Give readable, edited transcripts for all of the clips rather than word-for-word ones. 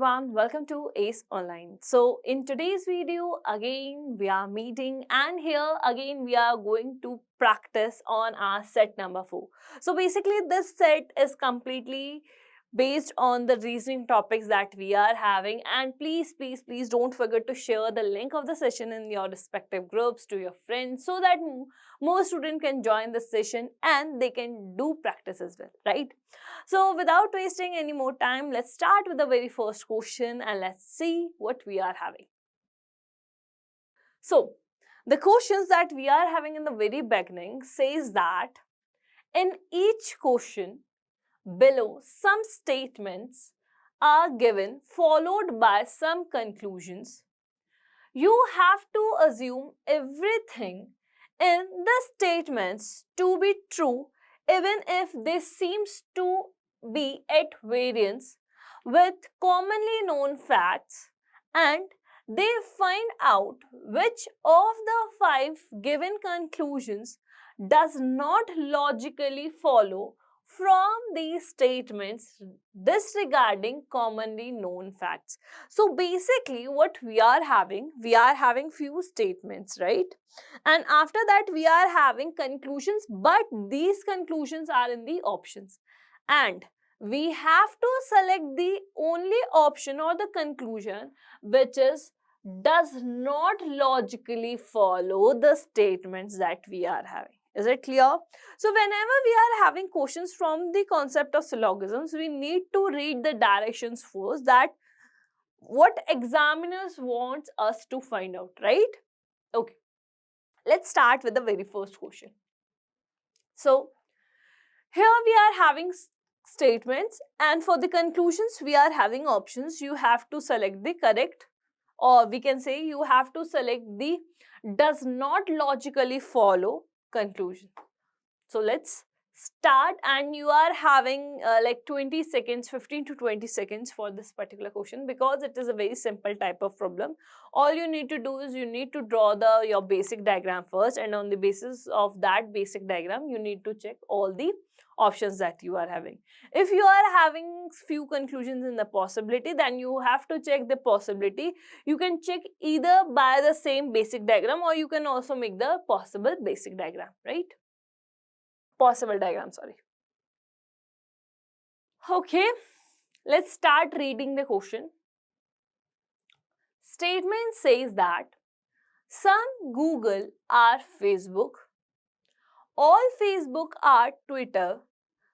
everyone, welcome to ACE Online. So in today's video, again we are meeting and here again we are going to practice on our set number 4. So basically this set is completely based on the reasoning topics that we are having, and please don't forget to share the link of the session in your respective groups to your friends so that more students can join the session and they can do practice as well, right? So without wasting any more time, let's start with the very first question and let's see what we are having. So the questions that we are having in the very beginning says that in each question below, some statements are given followed by some conclusions. You have to assume everything in the statements to be true even if they seems to be at variance with commonly known facts, and they find out which of the 5 given conclusions does not logically follow from these statements disregarding commonly known facts. So basically what we are having few statements, right? And after that we are having conclusions, but these conclusions are in the options. And we have to select the only option or the conclusion which does not logically follow the statements that we are having. Is it clear? So whenever we are having questions from the concept of syllogisms, we need to read the directions first, that what examiners want us to find out, right? Okay, let's start with the very first question. So here we are having statements, and for the conclusions we are having options. You have to select the correct, or we can say you have to select the does not logically follow conclusion. So let's start, and you are having like 20 seconds, 15 to 20 seconds for this particular question, because it is a very simple type of problem. All you need to do is you need to draw your basic diagram first, and on the basis of that basic diagram you need to check all the options that you are having. If you are having few conclusions in the possibility, then you have to check the possibility. You can check either by the same basic diagram, or you can also make the possible basic diagram, right? Possible diagram, sorry. Okay, let's start reading the question. Statement says that some Google are Facebook, all Facebook are Twitter,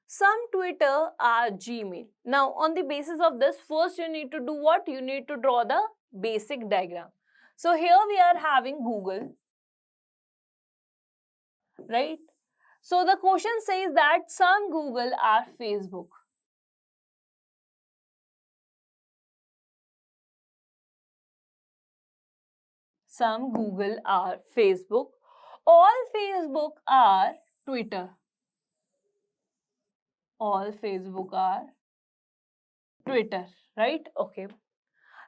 some Twitter are Gmail. Now, on the basis of this, first you need to do what? You need to draw the basic diagram. So here we are having Google, right? So the question says that some Google are Facebook. Some Google are Facebook. All Facebook are Twitter. All Facebook are Twitter, right? Okay.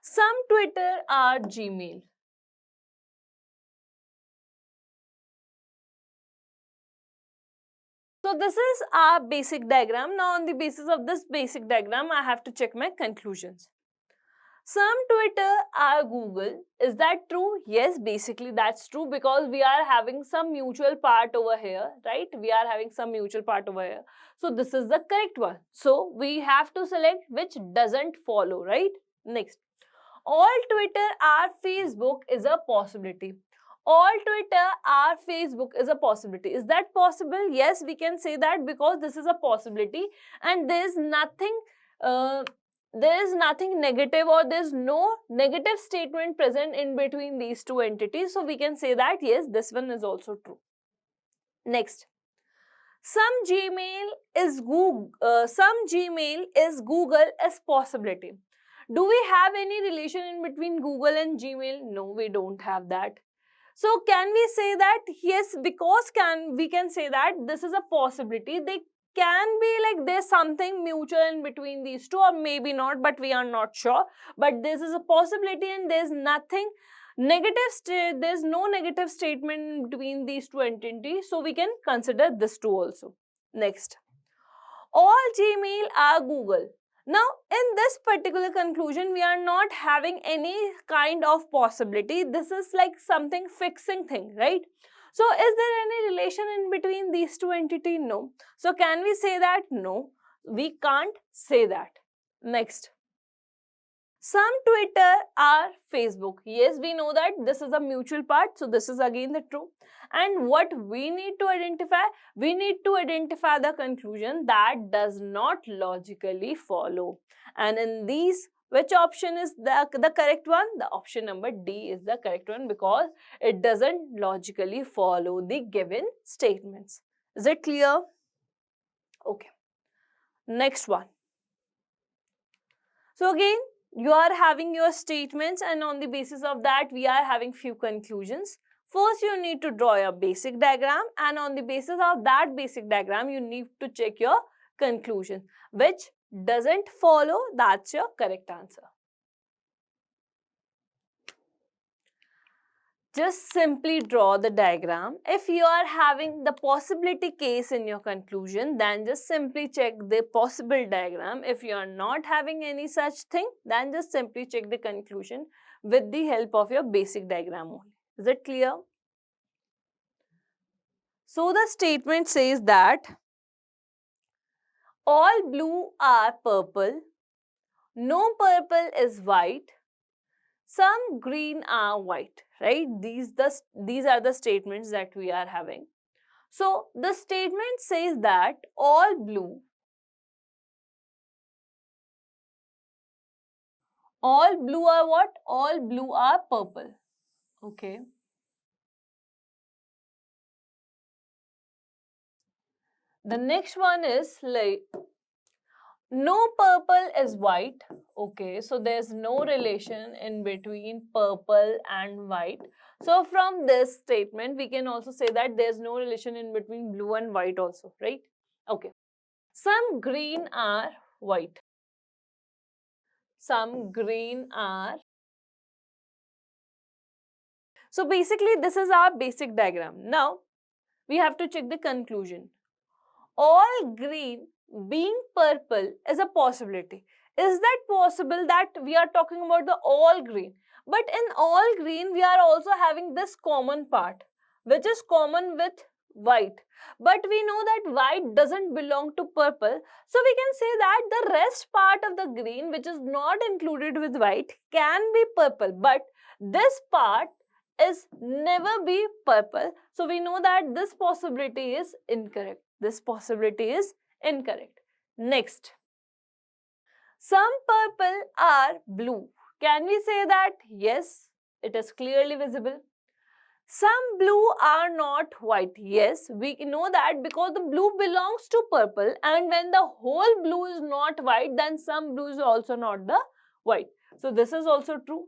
Some Twitter are Gmail. So this is our basic diagram. Now on the basis of this basic diagram, I have to check my conclusions. Some Twitter are Google. Is that true? Yes, basically that's true, because we are having some mutual part over here, right? We are having some mutual part over here. So this is the correct one. So we have to select which doesn't follow, right? Next. All Twitter are Facebook is a possibility. All Twitter are Facebook is a possibility. Is that possible? Yes, we can say that, because this is a possibility and there is nothing negative, or there is no negative statement present in between these two entities. So we can say that yes, this one is also true. Next. Some Gmail is Google as possibility. Do we have any relation in between Google and Gmail? No, we don't have that. So can we say that? Yes, because we can say that this is a possibility. They can be like there's something mutual in between these two, or maybe not, but we are not sure. But this is a possibility, and there's nothing negative. There's no negative statement between these two entities, so we can consider this too also. Next. All Gmail are Google. Now, in this particular conclusion, we are not having any kind of possibility. This is like something fixing thing, right? So, is there any relation in between these two entities? No. So, can we say that? No, we can't say that. Next. Some Twitter are Facebook. Yes, we know that this is a mutual part. So, this is again the true. And what we need to identify? We need to identify the conclusion that does not logically follow. And in these, which option is the correct one? The option number D is the correct one because it doesn't logically follow the given statements. Is it clear? Okay. Next one. So again, you are having your statements and on the basis of that, we are having few conclusions. First, you need to draw your basic diagram and on the basis of that basic diagram, you need to check your conclusion. Which doesn't follow, that's your correct answer. Just simply draw the diagram. If you are having the possibility case in your conclusion, then just simply check the possible diagram. If you are not having any such thing, then just simply check the conclusion with the help of your basic diagram only. Is it clear? So the statement says that all blue are purple, no purple is white, some green are white, right? These are the statements that we are having. So, the statement says that all blue are what? All blue are purple. Okay. The next one is like no purple is white. Okay, so there's no relation in between purple and white. So from this statement, we can also say that there's no relation in between blue and white also, right? Okay. Some green are white. Some green are. So basically, this is our basic diagram. Now, we have to check the conclusion. All green being purple is a possibility. Is that possible that we are talking about the all green? But in all green, we are also having this common part, which is common with white. But we know that white doesn't belong to purple. So we can say that the rest part of the green, which is not included with white, can be purple. But this part is never be purple. So we know that this possibility is incorrect. This possibility is incorrect. Next. Some purple are blue. Can we say that? Yes, it is clearly visible. Some blue are not white. Yes, we know that because the blue belongs to purple and when the whole blue is not white, then some blue is also not the white. So this is also true.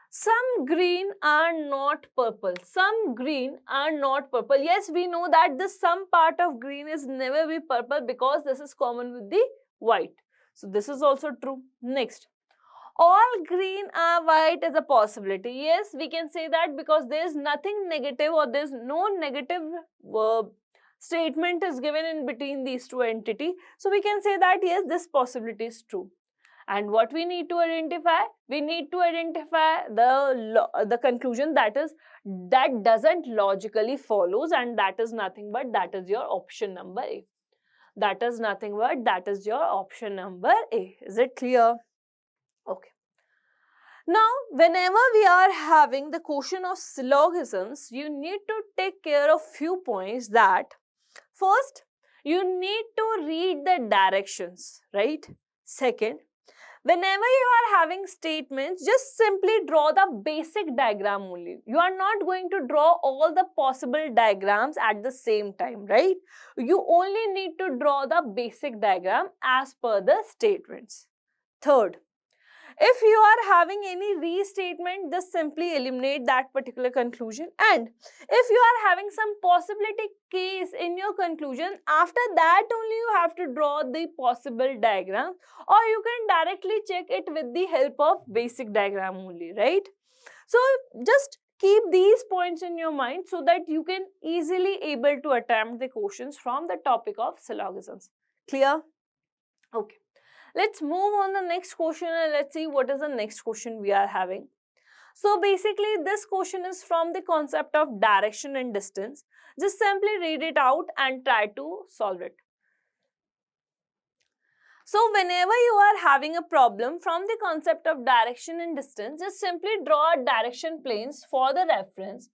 Some green are not purple. Some green are not purple. Yes, we know that this some part of green is never be purple because this is common with the white. So this is also true. Next. All green are white is a possibility. Yes, we can say that because there is nothing negative or there is no negative statement is given in between these two entities. So we can say that yes, this possibility is true. And what we need to identify? We need to identify the conclusion that doesn't logically follows and that is nothing but that is your option number A. That is nothing but that is your option number A. Is it clear? Okay. Now, whenever we are having the question of syllogisms, you need to take care of few points that first, you need to read the directions, right? Second, whenever you are having statements, just simply draw the basic diagram only. You are not going to draw all the possible diagrams at the same time, right? You only need to draw the basic diagram as per the statements. Third, if you are having any restatement, just simply eliminate that particular conclusion. And if you are having some possibility case in your conclusion, after that only you have to draw the possible diagram or you can directly check it with the help of basic diagram only, right? So just keep these points in your mind so that you can easily able to attempt the questions from the topic of syllogisms. Clear? Okay. Let's move on the next question and let's see what is the next question we are having. So basically this question is from the concept of direction and distance. Just simply read it out and try to solve it. So whenever you are having a problem from the concept of direction and distance, just simply draw direction planes for the reference,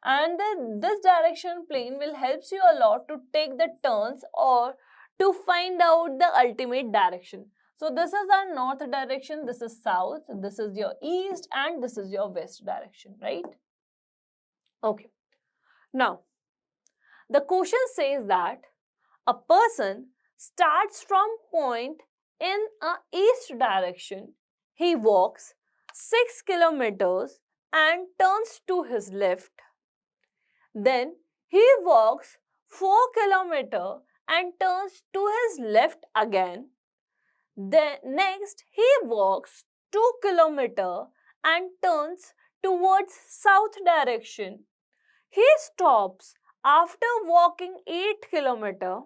and this direction plane will help you a lot to take the turns or to find out the ultimate direction. So this is our north direction, this is south, this is your east, and this is your west direction, right? Okay. Now, the question says that a person starts from point in a east direction. He walks 6 kilometers and turns to his left. Then he walks 4 kilometers and turns to his left again. Then next he walks 2 kilometers and turns towards south direction. He stops after walking 8 kilometers.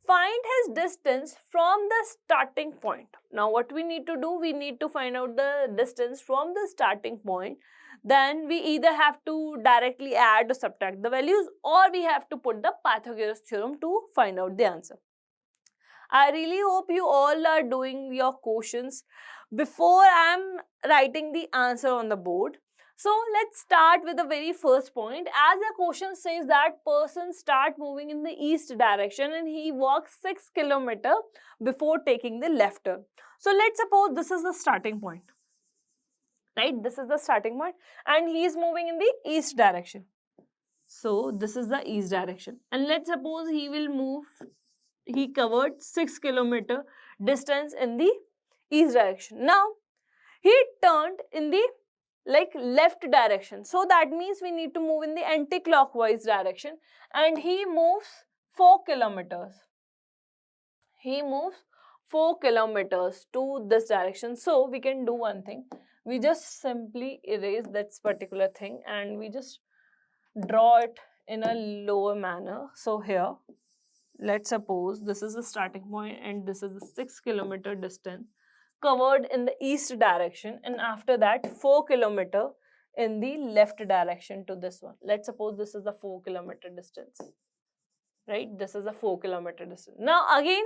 Find his distance from the starting point. Now what we need to do, we need to find out the distance from the starting point. Then we either have to directly add or subtract the values, or we have to put the Pythagoras theorem to find out the answer. I really hope you all are doing your questions before I am writing the answer on the board. So let's start with the very first point. As the question says that person start moving in the east direction and he walks 6 kilometers before taking the left turn. So let's suppose this is the starting point, right? This is the starting point and he is moving in the east direction. So this is the east direction, and let's suppose he will move, he covered 6 kilometer distance in the east direction. Now he turned in the left direction, so that means we need to move in the anti-clockwise direction, and he moves 4 kilometers. He moves 4 kilometers to this direction. So we can do one thing, we just simply erase that particular thing and we just draw it in a lower manner. So here, let's suppose this is the starting point and this is the 6 kilometer distance covered in the east direction, and after that 4 kilometer in the left direction to this one. Let's suppose this is the 4 kilometer distance, right? This is the 4 kilometer distance. Now again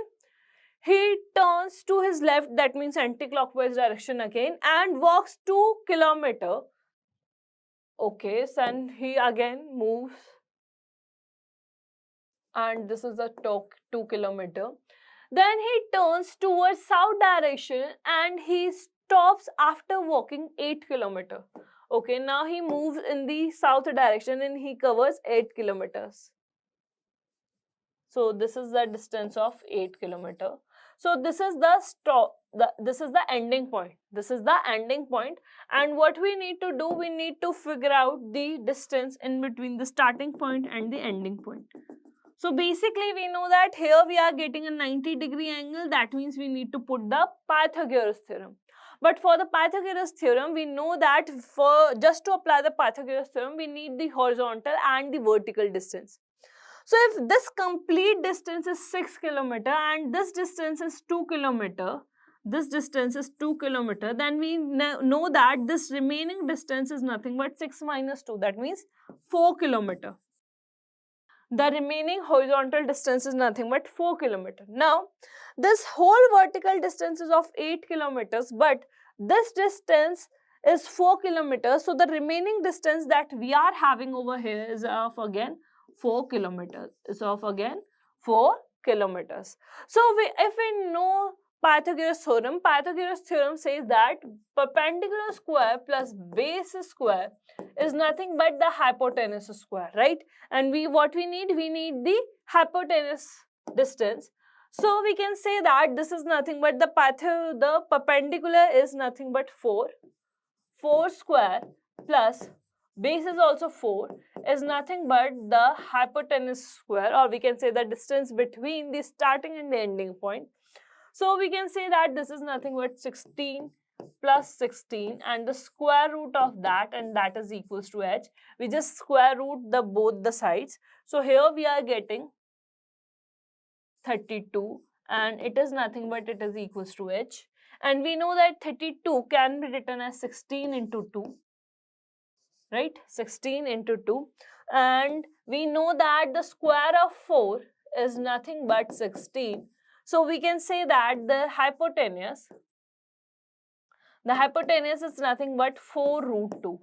he turns to his left, that means anti-clockwise direction again, and walks 2 kilometer. Okay, so and he again moves, and this is the 2 kilometer. Then he turns towards south direction and he stops after walking 8 kilometers. Okay, now he moves in the south direction and he covers 8 kilometers. So this is the distance of 8 kilometers. So this is the stop. This is the ending point. This is the ending point. And what we need to do, we need to figure out the distance in between the starting point and the ending point. So basically we know that here we are getting a 90-degree angle. That means we need to put the Pythagoras theorem. But for the Pythagoras theorem, we know that for just to apply the Pythagoras theorem, we need the horizontal and the vertical distance. So if this complete distance is 6 kilometers and this distance is 2 kilometers, this distance is 2 kilometers, then we know that this remaining distance is nothing but 6 minus 2, that means 4 kilometers. The remaining horizontal distance is nothing but 4 kilometers. Now, this whole vertical distance is of 8 kilometers, but this distance is 4 kilometers. So, the remaining distance that we are having over here is of again 4 kilometers. Is of again 4 kilometers. So, if we know Pythagoras theorem says that perpendicular square plus base square is nothing but the hypotenuse square, right? And what we need the hypotenuse distance. So we can say that this is nothing but the perpendicular is nothing but 4 square plus base is also 4 is nothing but the hypotenuse square, or we can say the distance between the starting and the ending point. So we can say that this is nothing but 16 plus 16 and the square root of that, and that is equals to h. We just square root both the sides. So here we are getting 32 and it is nothing but it is equals to h. And we know that 32 can be written as 16 into 2, right? 16 into 2. And we know that the square of 4 is nothing but 16. So we can say that the hypotenuse is nothing but 4 root 2.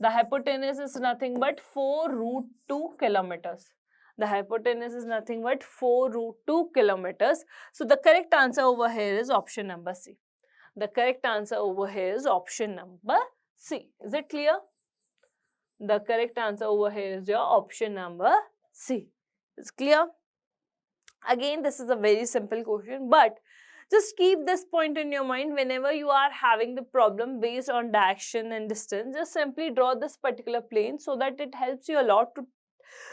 The hypotenuse is nothing but 4 root 2 kilometers. The hypotenuse is nothing but 4 root 2 kilometers. So the correct answer over here is option number C. The correct answer over here is option number C. Is it clear? The correct answer over here is your option number C. Is clear? Again, this is a very simple question, but just keep this point in your mind whenever you are having the problem based on direction and distance. Just simply draw this particular plane so that it helps you a lot to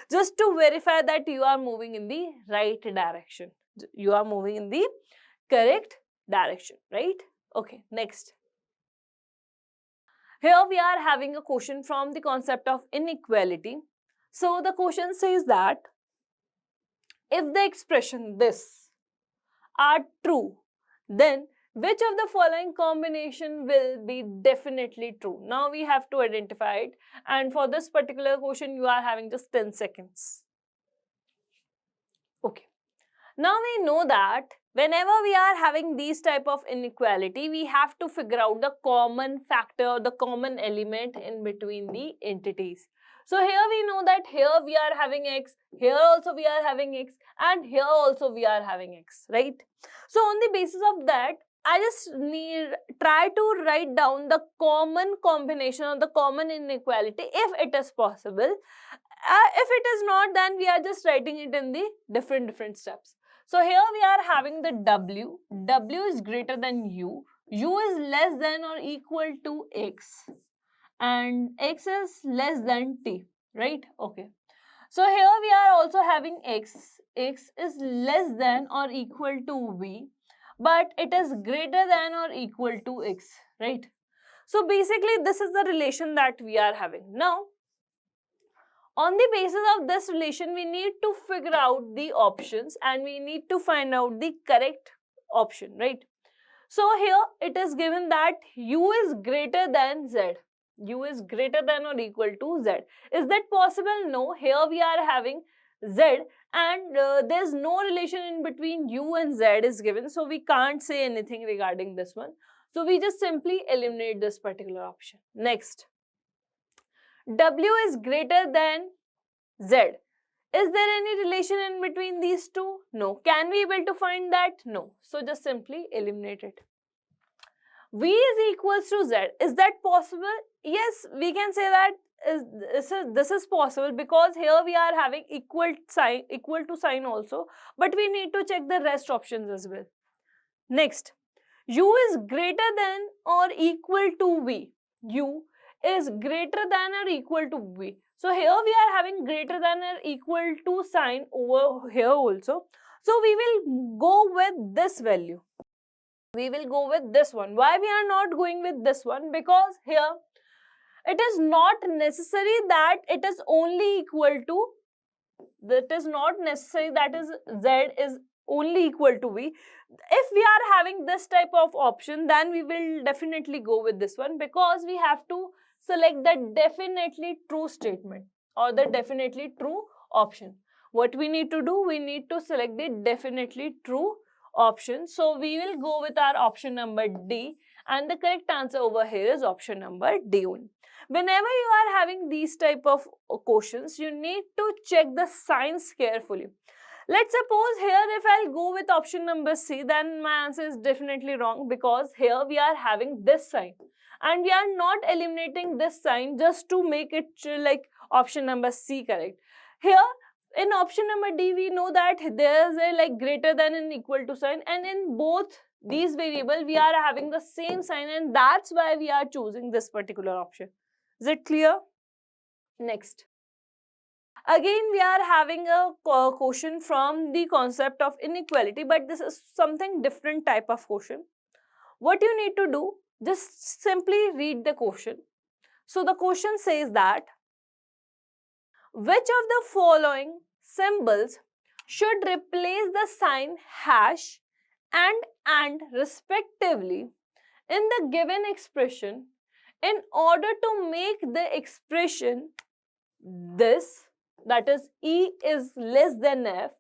just to verify that you are moving in the right direction. You are moving in the correct direction, right? Okay, next. Here we are having a question from the concept of inequality. So the question says that if the expression this are true, then which of the following combination will be definitely true? Now we have to identify it, and for this particular question you are having just 10 seconds. Okay. Now we know that whenever we are having these type of inequality, we have to figure out the common factor, the common element in between the entities. So here we know that here we are having x, here also we are having x, and here also we are having x, right? So on the basis of that, I just try to write down the common combination or the common inequality if it is possible. If it is not, then we are just writing it in the different steps. So here we are having the w. W is greater than u. U is less than or equal to x. And x is less than t, right? Okay. So here we are also having x. X is less than or equal to v, but it is greater than or equal to x, right? So basically this is the relation that we are having. Now, on the basis of this relation, we need to figure out the options and we need to find out the correct option, right? So here it is given that u is greater than z. U is greater than or equal to z. Is that possible? No. Here we are having z and there is no relation in between u and z is given. So we can't say anything regarding this one. So we just simply eliminate this particular option. Next. W is greater than Z. Is there any relation in between these two? No. Can we able to find that? No. So just simply eliminate it. V is equals to Z. Is that possible? Yes, we can say that this is possible because here we are having equal to sign also, but we need to check the rest options as well. Next, U is greater than or equal to V. U is greater than or equal to V. So here we are having greater than or equal to sign over here also. So we will go with this value. We will go with this one. Why we are not going with this one? Because here it is not necessary that it is only equal to, that is not necessary that is Z is only equal to V. If we are having this type of option, then we will definitely go with this one because we have to select the definitely true statement or the definitely true option. What we need to do, we need to select the definitely true option. So we will go with our option number D, and the correct answer over here is option number D only. Whenever you are having these type of questions, you need to check the signs carefully. Let's suppose here if I'll go with option number C, then my answer is definitely wrong because here we are having this sign and we are not eliminating this sign just to make it like option number C correct. Here in option number D, we know that there is a like greater than and equal to sign, and in both these variables we are having the same sign, and that's why we are choosing this particular option. Is it clear? Next. Again, we are having a question from the concept of inequality, but this is something different type of question. What you need to do, just simply read the question. So the question says that, which of the following symbols should replace the sign hash and respectively in the given expression in order to make the expression this, that is E is less than F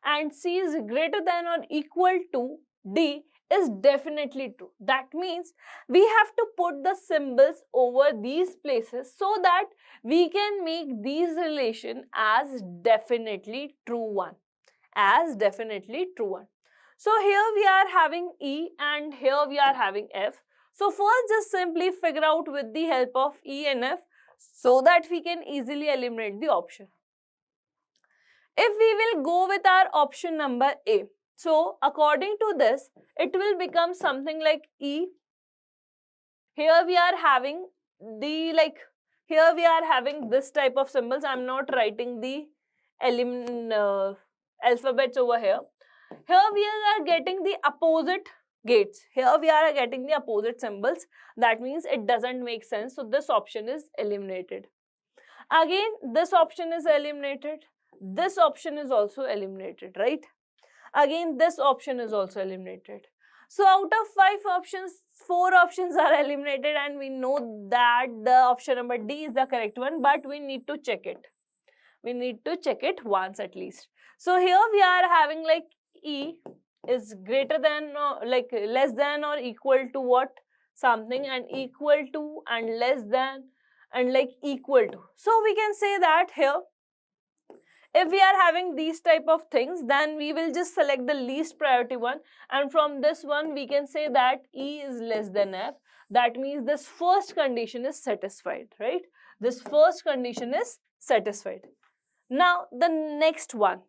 and C is greater than or equal to D, is definitely true. That means we have to put the symbols over these places so that we can make these relation as definitely true one. As definitely true one. So here we are having E and here we are having F. So first just simply figure out with the help of E and F so that we can easily eliminate the option. If we will go with our option number A, so according to this, it will become something like E. Here we are having the here we are having this type of symbols. I'm not writing the alphabets over here. Here we are getting the opposite gates. Here we are getting the opposite symbols. That means it doesn't make sense. So this option is eliminated. Again, this option is eliminated. This option is also eliminated, right? Again, this option is also eliminated. So out of 5 options, 4 options are eliminated and we know that the option number D is the correct one, but we need to check it. We need to check it once at least. So here we are having like E is greater than less than or equal to what? Something, and equal to and less than and like equal to. So we can say that here, if we are having these type of things, then we will just select the least priority one, and from this one we can say that E is less than F. That means this first condition is satisfied, right? This first condition is satisfied. Now the next one,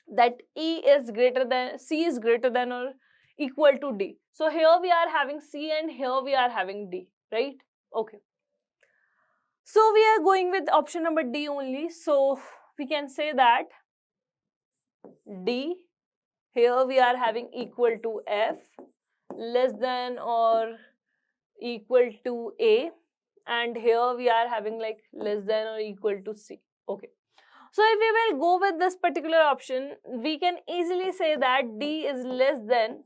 that E is greater than, C is greater than or equal to D. So here we are having C and here we are having D, right? Okay. So we are going with option number D only. So we can say that D, here we are having equal to F, less than or equal to A, and here we are having like less than or equal to C. Okay. So if we will go with this particular option, we can easily say that D is less than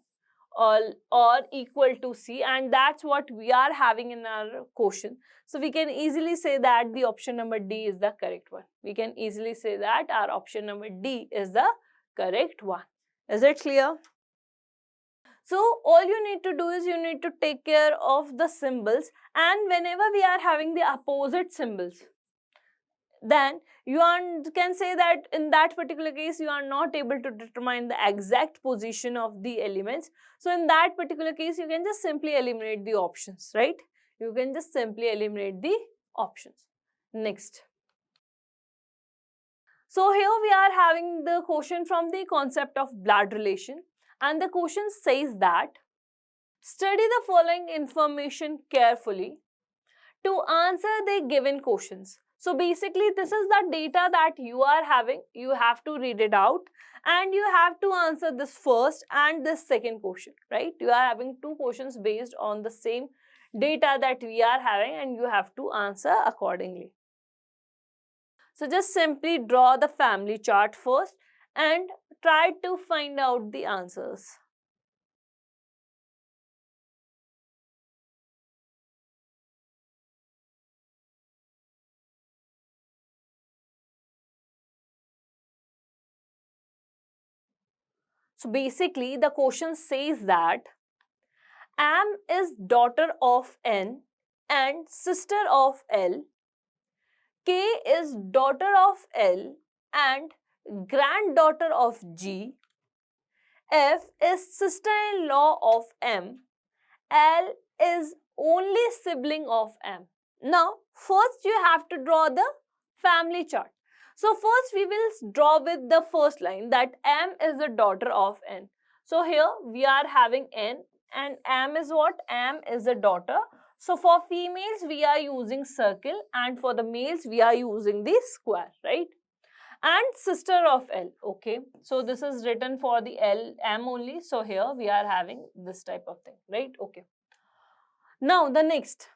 or equal to C, and that's what we are having in our question. So we can easily say that the option number D is the correct one. We can easily say that our option number D is the correct one. Is it clear? So all you need to do is you need to take care of the symbols, and whenever we are having the opposite symbols, then you can say that in that particular case you are not able to determine the exact position of the elements. So in that particular case you can just simply eliminate the options, right? You can just simply eliminate the options. Next. So here we are having the question from the concept of blood relation, and the question says that study the following information carefully to answer the given questions. So basically this is the data that you are having. You have to read it out and you have to answer this first and this second question, right? You are having 2 questions based on the same data that we are having and you have to answer accordingly. So just simply draw the family chart first and try to find out the answers. So basically the question says that M is daughter of N and sister of L. K is daughter of L and granddaughter of G. F is sister-in-law of M. L is only sibling of M. Now, first you have to draw the family chart. So first we will draw with the first line that M is the daughter of N. So here we are having N and M is what? M is the daughter. So for females we are using circle and for the males we are using the square, right? And sister of L, okay? So this is written for the M only. So here we are having this type of thing, right? Okay. Now the next.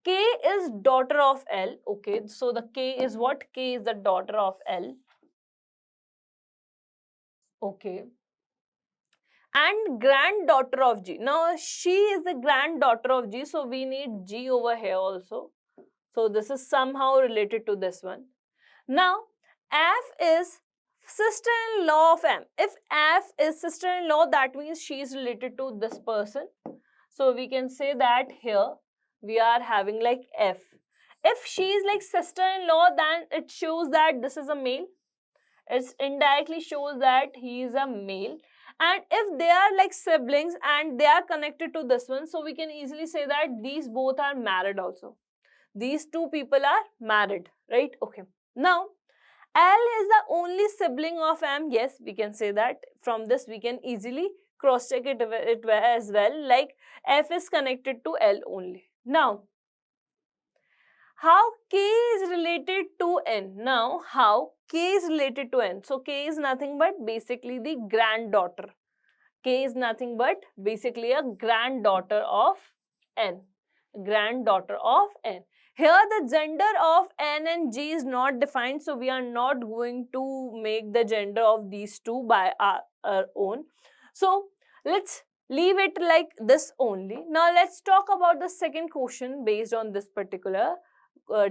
K is daughter of L. Okay, so the K is what? K is the daughter of L. Okay. And granddaughter of G. Now, she is the granddaughter of G, so we need G over here also. So, this is somehow related to this one. Now, F is sister-in-law of M. If F is sister-in-law, that means she is related to this person. So, we can say that here we are having like F. If she is like sister-in-law, then it shows that this is a male. It indirectly shows that he is a male. And if they are like siblings and they are connected to this one, so we can easily say that these both are married also. These two people are married, right? Okay. Now, L is the only sibling of M. Yes, we can say that. From this, we can easily cross-check it as well. Like F is connected to L only. Now, how K is related to N? Now, how K is related to N? So, K is nothing but basically the granddaughter. K is nothing but basically a granddaughter of N. Granddaughter of N. Here the gender of N and G is not defined, so we are not going to make the gender of these two by our own. So, let's leave it like this only. Now, let's talk about the second question based on this particular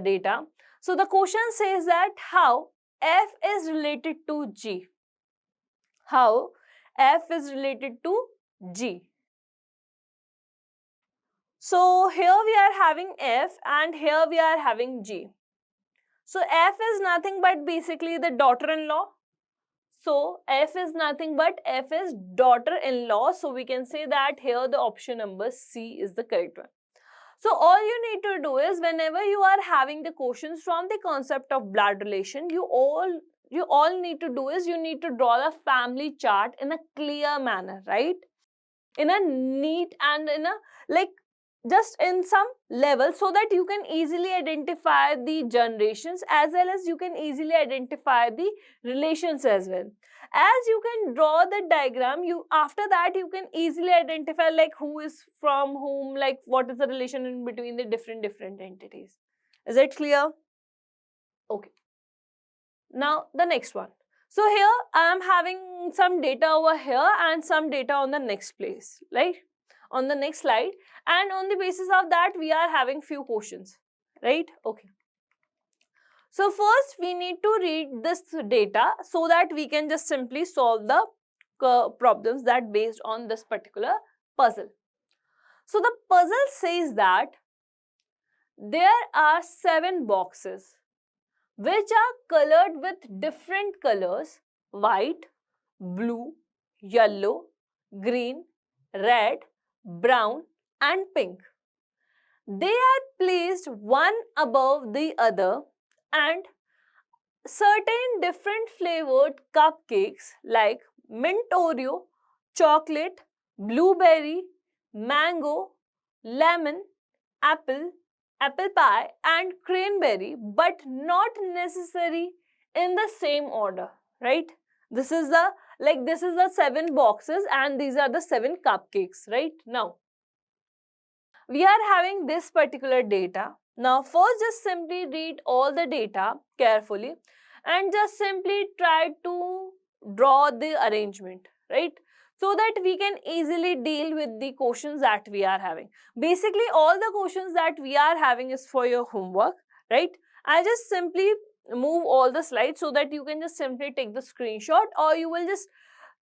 data. So, the question says that how F is related to G. How F is related to G. So, here we are having F and here we are having G. So, F is nothing but basically the daughter-in-law. So, F is nothing but F is daughter-in-law. So, we can say that here the option number C is the correct one. So, all you need to do is whenever you are having the questions from the concept of blood relation, you all need to do is you need to draw the family chart in a clear manner, right? In a neat and in a like just in some level, so that you can easily identify the generations as well as you can easily identify the relations as well. As you can draw the diagram, after that you can easily identify like who is from whom, like what is the relation in between the different entities. Is it clear? Okay. Now the next one. So here I am having some data over here and some data on the next place, right? On the next slide, and on the basis of that we are having few questions, right? Okay. So first we need to read this data so that we can just simply solve the problems that based on this particular puzzle. So the puzzle says that there are 7 boxes which are colored with different colors: white, blue, yellow, green, red, brown and pink. They are placed one above the other, and certain different flavored cupcakes like mint Oreo, chocolate, blueberry, mango, lemon, apple, apple pie and cranberry, but not necessary in the same order, right? This is the 7 boxes and these are the 7 cupcakes, right? Now, we are having this particular data. Now, first just simply read all the data carefully and just simply try to draw the arrangement, right? So that we can easily deal with the questions that we are having. Basically, all the questions that we are having is for your homework, right? I just simply move all the slides so that you can just simply take the screenshot, or you will just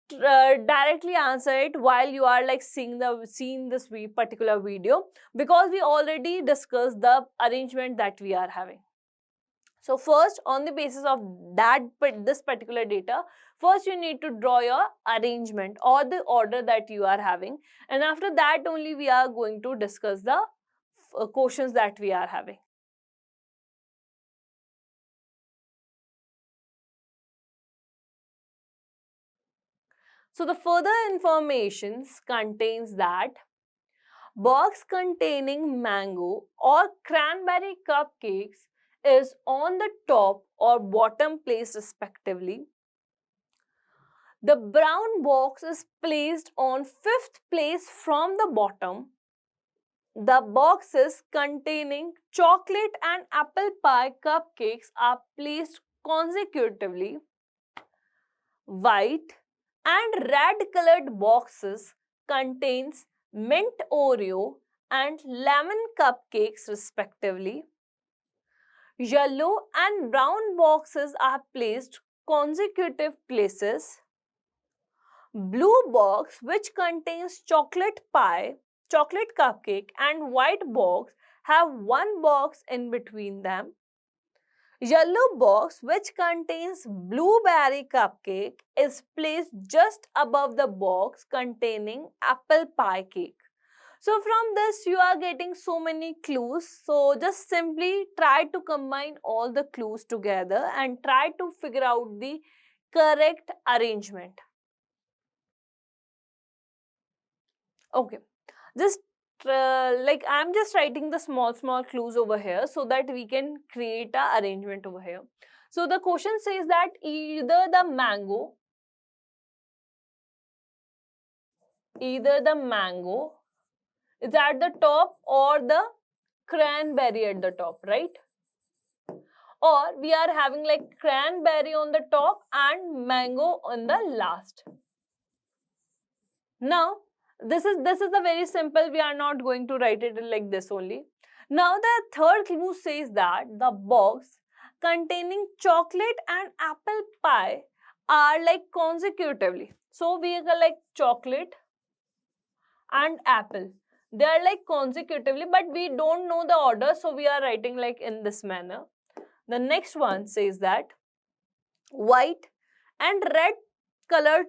directly answer it while you are like seeing this particular video, because we already discussed the arrangement that we are having. So first, on the basis of this particular data, first you need to draw your arrangement or the order that you are having, and after that only we are going to discuss the questions that we are having. So the further informations contains that box containing mango or cranberry cupcakes is on the top or bottom place respectively. The brown box is placed on 5th place from the bottom. The boxes containing chocolate and apple pie cupcakes are placed consecutively. White, and red colored boxes contains mint Oreo and lemon cupcakes respectively. Yellow and brown boxes are placed consecutive places. Blue box which contains chocolate pie, chocolate cupcake and white box have one box in between them. Yellow box which contains blueberry cupcake is placed just above the box containing apple pie cake. So from this you are getting so many clues. So just simply try to combine all the clues together and try to figure out the correct arrangement. Okay, just like I'm just writing the small clues over here so that we can create a arrangement over here. So the question says that either the mango is at the top or the cranberry at the top, right? Or we are having like cranberry on the top and mango on the last. Now this is a very simple, we are not going to write it like this only. Now the third clue says that the box containing chocolate and apple pie are like consecutively. So we are like chocolate and apple. They are like consecutively, but we don't know the order, so we are writing like in this manner. The next one says that white and red colored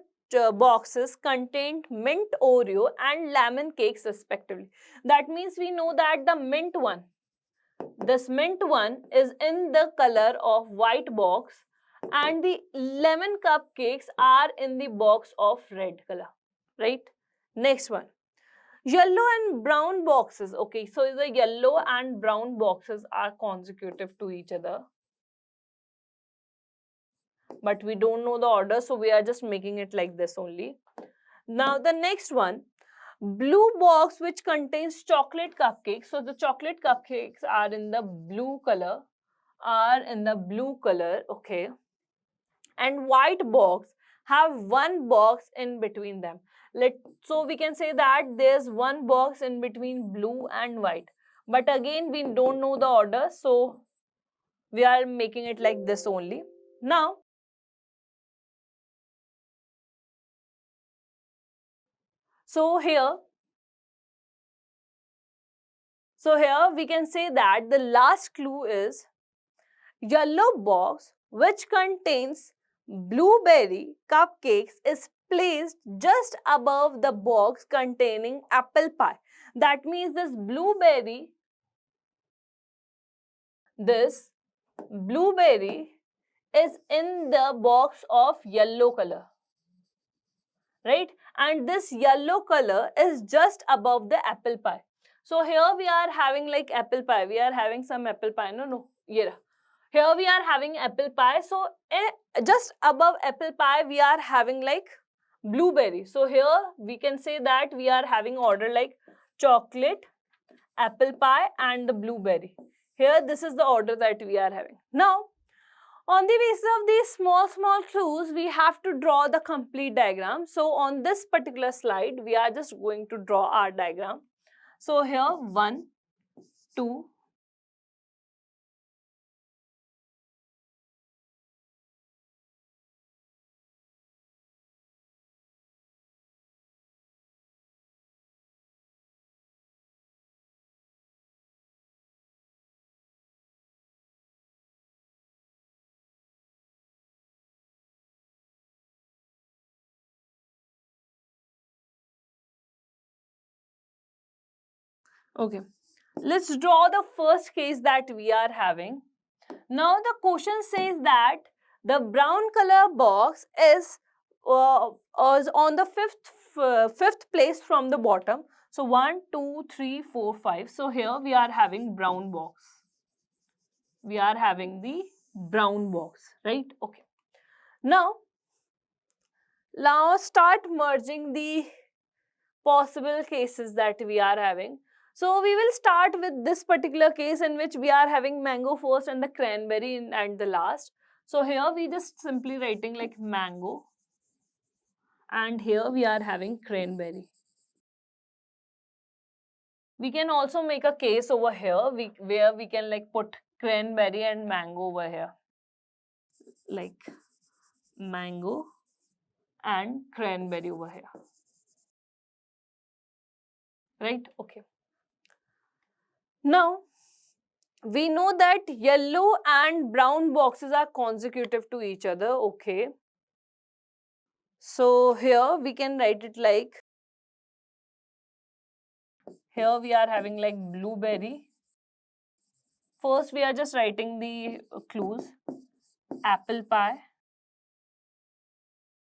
boxes contained mint Oreo and lemon cakes respectively. That means we know that the mint one, this mint one is in the color of white box and the lemon cupcakes are in the box of red color, right? Next one, yellow and brown boxes. Okay, so the yellow and brown boxes are consecutive to each other, but we don't know the order, so we are just making it like this only. Now the next one, blue box which contains chocolate cupcakes. So the chocolate cupcakes are in the blue color, okay. And white box have one box in between them. So we can say that there's one box in between blue and white. But again, we don't know the order, so we are making it like this only. Now, so here we can say that the last clue is yellow box which contains blueberry cupcakes is placed just above the box containing apple pie. That means this blueberry is in the box of yellow color, right? And this yellow color is just above the apple pie. So here we are having like apple pie. We are having some apple pie. No. Yeah. Here we are having apple pie. So just above apple pie, we are having like blueberry. So here we can say that we are having order like chocolate, apple pie and the blueberry. Here this is the order that we are having. Now, on the basis of these small clues, we have to draw the complete diagram. So on this particular slide, we are just going to draw our diagram. So here 1, 2, okay. Let's draw the first case that we are having. Now the question says that the brown color box is on the fifth place from the bottom. So 1, 2, 3, 4, 5. So here we are having brown box. We are having the brown box, right? Okay. Now start merging the possible cases that we are having. So we will start with this particular case in which we are having mango first and the cranberry at the last. So here we just simply writing like mango. and here we are having cranberry. We can also make a case over here where we can like put cranberry and mango over here, like mango and cranberry over here, right? Okay. Now we know that yellow and brown boxes are consecutive to each other. Okay, so here we can write it like, here we are having like blueberry. First we are just writing the clues: apple pie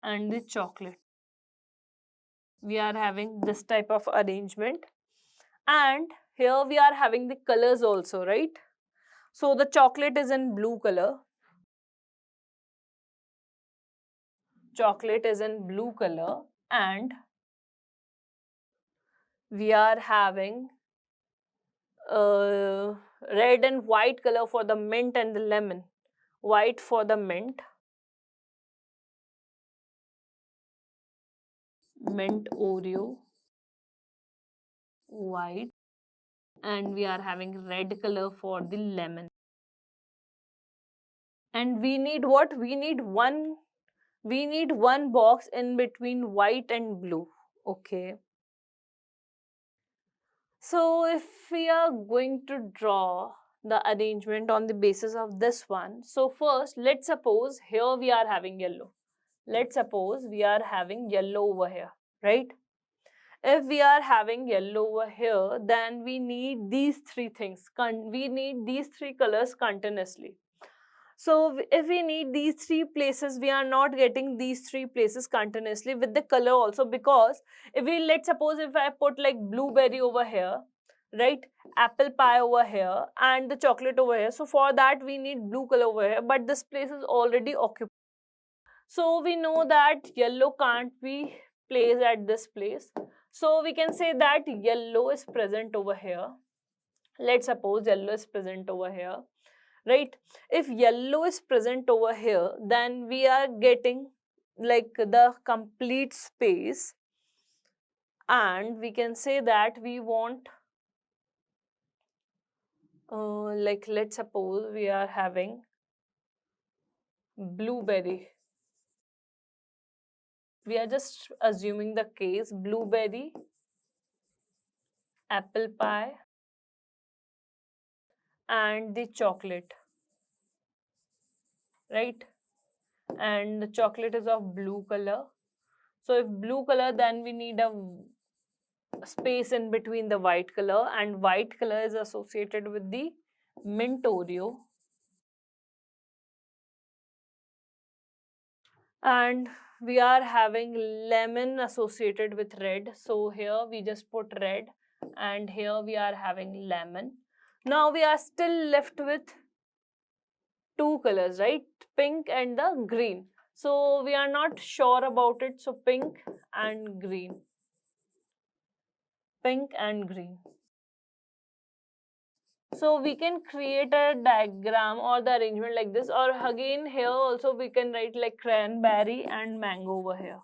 and the chocolate. We are having this type of arrangement, and here we are having the colors also, right? So the chocolate is in blue color. Chocolate is in blue color, and we are having red and white color for the mint and the lemon. White for the mint Oreo, white, and we are having red color for the lemon. And we need what? We need one box in between white and blue. Okay. So if we are going to draw the arrangement on the basis of this one, so first let's suppose here we are having yellow. Let's suppose we are having yellow over here, right? If we are having yellow over here, then we need these three things. We need these three colors continuously. So if we need these three places, we are not getting these three places continuously with the color also, because if we, let's suppose if I put like blueberry over here, right, apple pie over here and the chocolate over here, so for that we need blue color over here, but this place is already occupied. So we know that yellow can't be placed at this place. So we can say that yellow is present over here. Let's suppose yellow is present over here, right? If yellow is present over here, then we are getting like the complete space, and we can say that we want like, let's suppose we are having blueberry. We are just assuming the case blueberry, apple pie and the chocolate, right? And the chocolate is of blue color. So if blue color, then we need a space in between the white color, and white color is associated with the mint Oreo, and we are having lemon associated with red. So here we just put red, and here we are having lemon. Now we are still left with two colors, right? Pink and the green. So we are not sure about it. So pink and green. Pink and green. So we can create a diagram or the arrangement like this, or again here also we can write like cranberry and mango over here.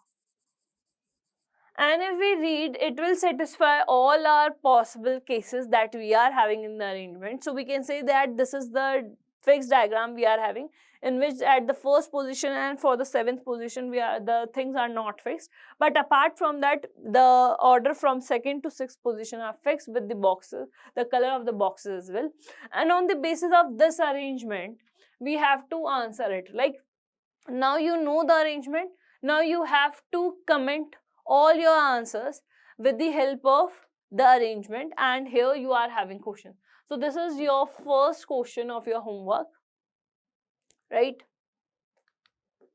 And if we read, it will satisfy all our possible cases that we are having in the arrangement. So we can say that this is the fixed diagram we are having, in which at the first position and for the seventh position the things are not fixed, but apart from that the order from second to sixth position are fixed with the boxes, the color of the boxes as well. And on the basis of this arrangement we have to answer it. Like, now you know the arrangement, now you have to comment all your answers with the help of the arrangement, and here you are having question. So this is your first question of your homework, right?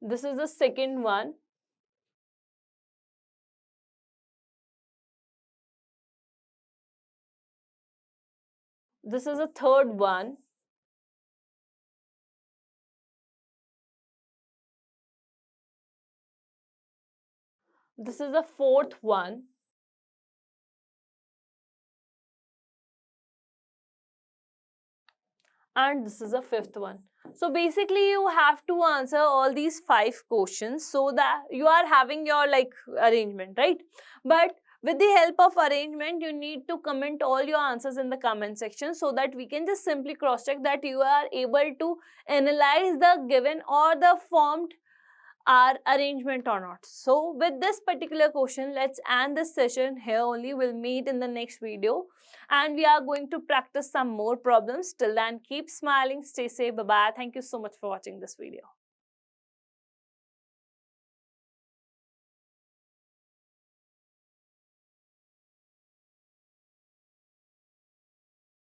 This is the second one. This is the third one. This is the fourth one. and this is a fifth one. So basically you have to answer all these 5 questions so that you are having your like arrangement, right? But with the help of arrangement, you need to comment all your answers in the comment section so that we can just simply cross check that you are able to analyze the given or the formed our arrangement or not. So with this particular question, let's end this session here only. We'll meet in the next video and we are going to practice some more problems. Till then, keep smiling, stay safe, bye bye. Thank you so much for watching this video.